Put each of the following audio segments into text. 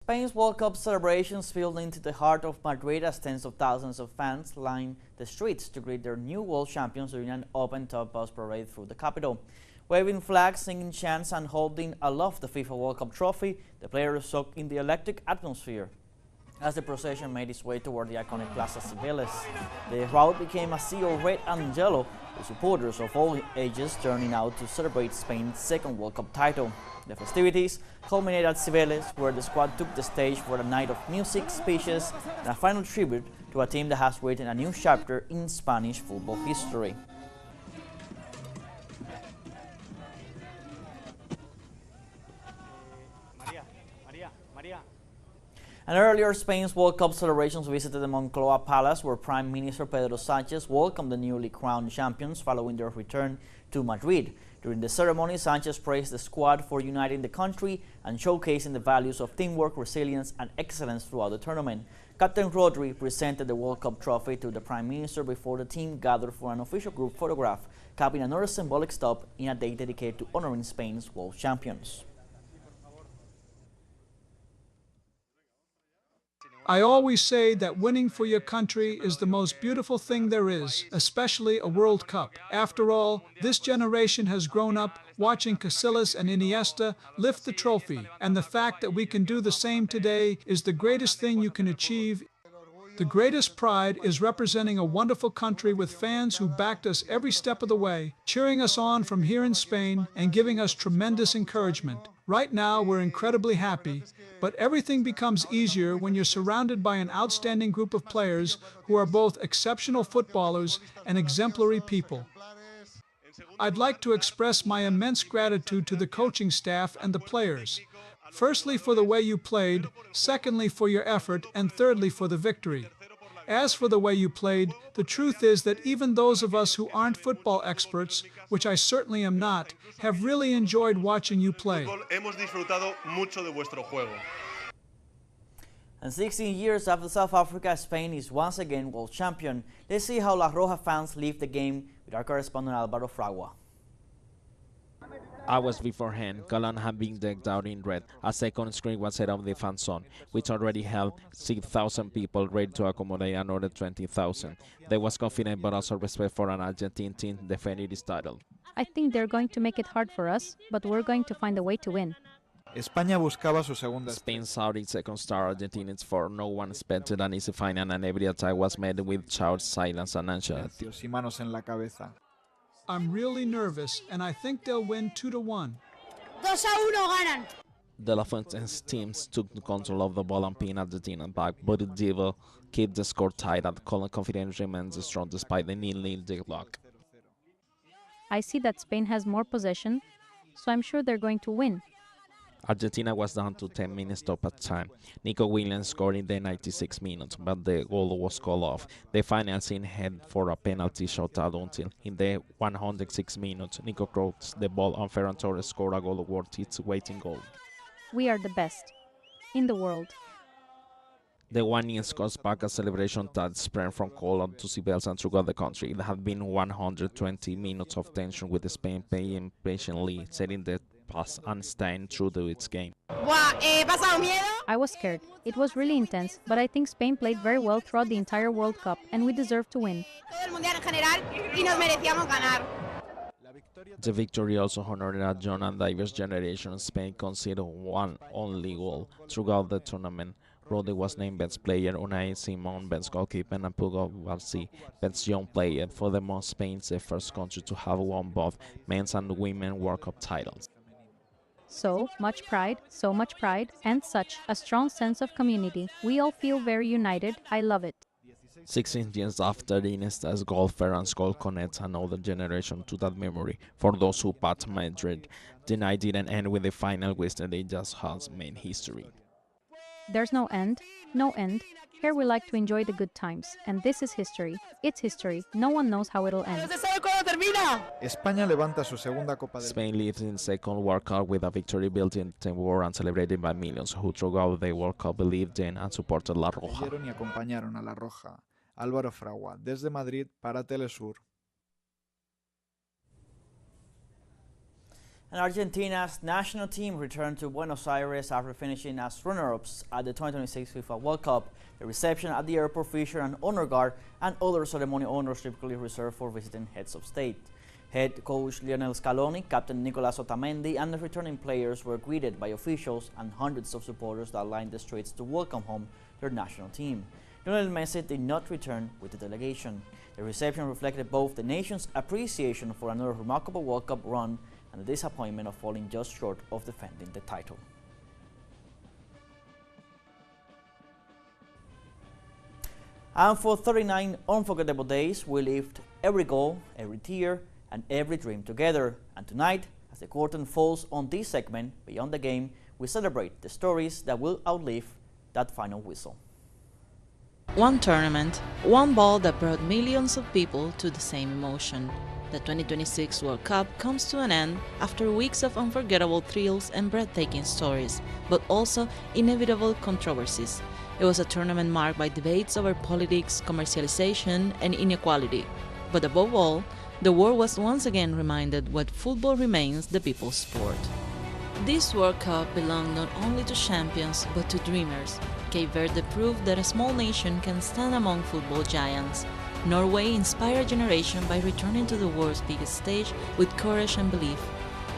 Spain's World Cup celebrations spilled into the heart of Madrid as tens of thousands of fans lined the streets to greet their new world champions during an open-top bus parade through the capital. Waving flags, singing chants, and holding aloft the FIFA World Cup trophy, the players soaked in the electric atmosphere. As the procession made its way toward the iconic Plaza Cibeles, the route became a sea of red and yellow, with supporters of all ages turning out to celebrate Spain's second World Cup title. The festivities culminated at Cibeles, where the squad took the stage for a night of music, speeches, and a final tribute to a team that has written a new chapter in Spanish football history. And earlier, Spain's World Cup celebrations visited the Moncloa Palace, where Prime Minister Pedro Sánchez welcomed the newly crowned champions following their return to Madrid. During the ceremony, Sánchez praised the squad for uniting the country and showcasing the values of teamwork, resilience, and excellence throughout the tournament. Captain Rodri presented the World Cup trophy to the Prime Minister before the team gathered for an official group photograph, capping another symbolic stop in a day dedicated to honoring Spain's world champions. I always say that winning for your country is the most beautiful thing there is, especially a World Cup. After all, this generation has grown up watching Casillas and Iniesta lift the trophy, and the fact that we can do the same today is the greatest thing you can achieve. The greatest pride is representing a wonderful country with fans who backed us every step of the way, cheering us on from here in Spain and giving us tremendous encouragement. Right now, we're incredibly happy, but everything becomes easier when you're surrounded by an outstanding group of players who are both exceptional footballers and exemplary people. I'd like to express my immense gratitude to the coaching staff and the players. Firstly, for the way you played, secondly, for your effort, and thirdly, for the victory. As for the way you played, the truth is that even those of us who aren't football experts, which I certainly am not, have really enjoyed watching you play. And 16 years after South Africa, Spain is once again world champion. Let's see how La Roja fans leave the game with our correspondent Álvaro Fragua. Hours beforehand, Galan had been decked out in red. A second screen was set up in the fan zone, which already held 6,000 people, ready to accommodate another 20,000. There was confidence but also respect for an Argentine team defending its title. I think they're going to make it hard for us, but we're going to find a way to win. Spain sought its second star, Argentinians for no one expected an easy final, and every attack was met with shouts, silence, and anxiety. I'm really nervous, and I think they'll win 2-1. 2-1 ganan. De La Fuente's teams took control of the ball and pinned Argentina back, but it did keep the score tight, and confidence remains strong despite the nil-nil deadlock. I see that Spain has more possession, so I'm sure they're going to win. Argentina was down to 10 minutes stoppage time. Nico Williams scored in the 96 minutes, but the goal was called off. The final scene headed for a penalty shootout until, in the 106 minutes, Nico crossed the ball and Ferran Torres scored a goal worth its waiting goal. We are the best in the world. The 1-0 scores back a celebration that spread from Cologne to Cibeles and throughout the country. It had been 120 minutes of tension, with Spain playing patiently, setting the pass and staying true to its game. I was scared. It was really intense, but I think Spain played very well throughout the entire World Cup, and we deserve to win. The victory also honored a young and diverse generation. Spain conceded one only goal throughout the tournament. Rodri was named best player, Unai Simon best goalkeeper, and Puyol Garcia best young player. Furthermore, Spain's the first country to have won both men's and women's World Cup titles. So much pride, and such a strong sense of community. We all feel very united. I love it. 16 years after Iniesta's goal, Ferran's goal connects another generation to that memory. For those who passed Madrid, the night didn't end with the final whistle, it just has made history. There's no end, no end. Here we like to enjoy the good times, and this is history. It's history. No one knows how it'll end. Spain leads in second World Cup with a victory built in the war and celebrated by millions who throughout the World Cup believed in and supported La Roja. Álvaro Fragua, desde Madrid para Telesur. And Argentina's national team returned to Buenos Aires after finishing as runner-ups at the 2026 FIFA World Cup. The reception at the airport featured an honor guard and other ceremony honors typically reserved for visiting heads of state. Head coach Lionel Scaloni, captain Nicolas Otamendi, and the returning players were greeted by officials and hundreds of supporters that lined the streets to welcome home their national team. Lionel Messi did not return with the delegation. The reception reflected both the nation's appreciation for another remarkable World Cup run and the disappointment of falling just short of defending the title. And for 39 unforgettable days, we lived every goal, every tear, and every dream together. And tonight, as the curtain falls on this segment, Beyond the Game, we celebrate the stories that will outlive that final whistle. One tournament, one ball that brought millions of people to the same emotion. The 2026 World Cup comes to an end after weeks of unforgettable thrills and breathtaking stories, but also inevitable controversies. It was a tournament marked by debates over politics, commercialization, and inequality. But above all, the world was once again reminded that football remains the people's sport. This World Cup belonged not only to champions but to dreamers. Cape Verde proved that a small nation can stand among football giants. Norway inspired a generation by returning to the world's biggest stage with courage and belief.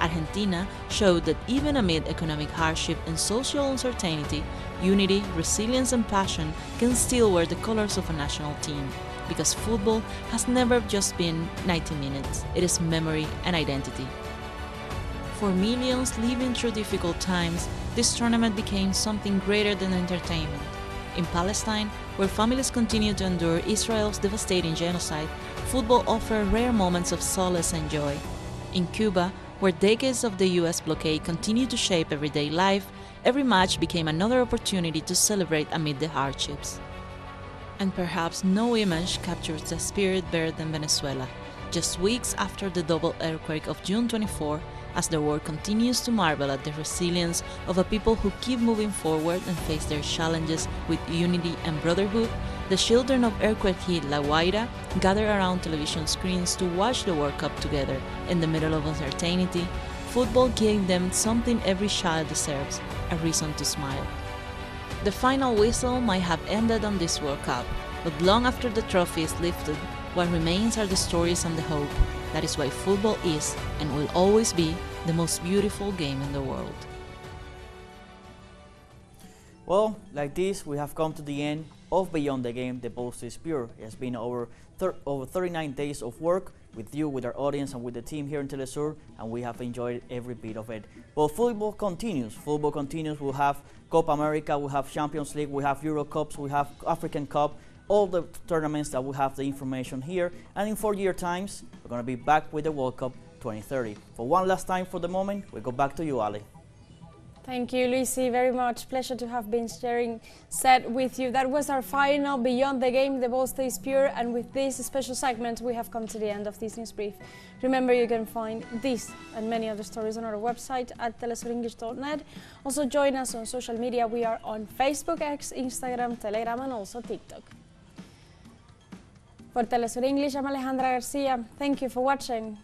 Argentina showed that even amid economic hardship and social uncertainty, unity, resilience and passion can still wear the colors of a national team. Because football has never just been 90 minutes, it is memory and identity. For millions living through difficult times, this tournament became something greater than entertainment. In Palestine, where families continue to endure Israel's devastating genocide, football offered rare moments of solace and joy. In Cuba, where decades of the US blockade continue to shape everyday life, every match became another opportunity to celebrate amid the hardships. And perhaps no image captures the spirit better than Venezuela. Just weeks after the double earthquake of June 24, as the world continues to marvel at the resilience of a people who keep moving forward and face their challenges with unity and brotherhood, the children of earthquake-hit La Guaira gather around television screens to watch the World Cup together. In the middle of uncertainty, football gave them something every child deserves, a reason to smile. The final whistle might have ended on this World Cup, but long after the trophy is lifted, what remains are the stories and the hope. That is why football is and will always be the most beautiful game in the world. Well, like this, we have come to the end of Beyond the Game. The boast is pure. It has been over 39 days of work with you, with our audience, and with the team here in Telesur, and we have enjoyed every bit of it. Well, football continues. Football continues. We'll have Copa America, we'll have Champions League, we have Euro Cups, we have African Cup, all the tournaments that we have the information here. And in 4 year times, we're going to be back with the World Cup 2030. For one last time for the moment, we go back to you, Ali. Thank you, Luisi, very much. Pleasure to have been sharing set with you. That was our final Beyond the Game. The ball stays pure, and with this special segment, we have come to the end of this news brief. Remember, you can find this and many other stories on our website at telesurenglish.net. Also, join us on social media. We are on Facebook, X, Instagram, Telegram, and also TikTok. For Telesur English, I'm Alejandra Garcia. Thank you for watching.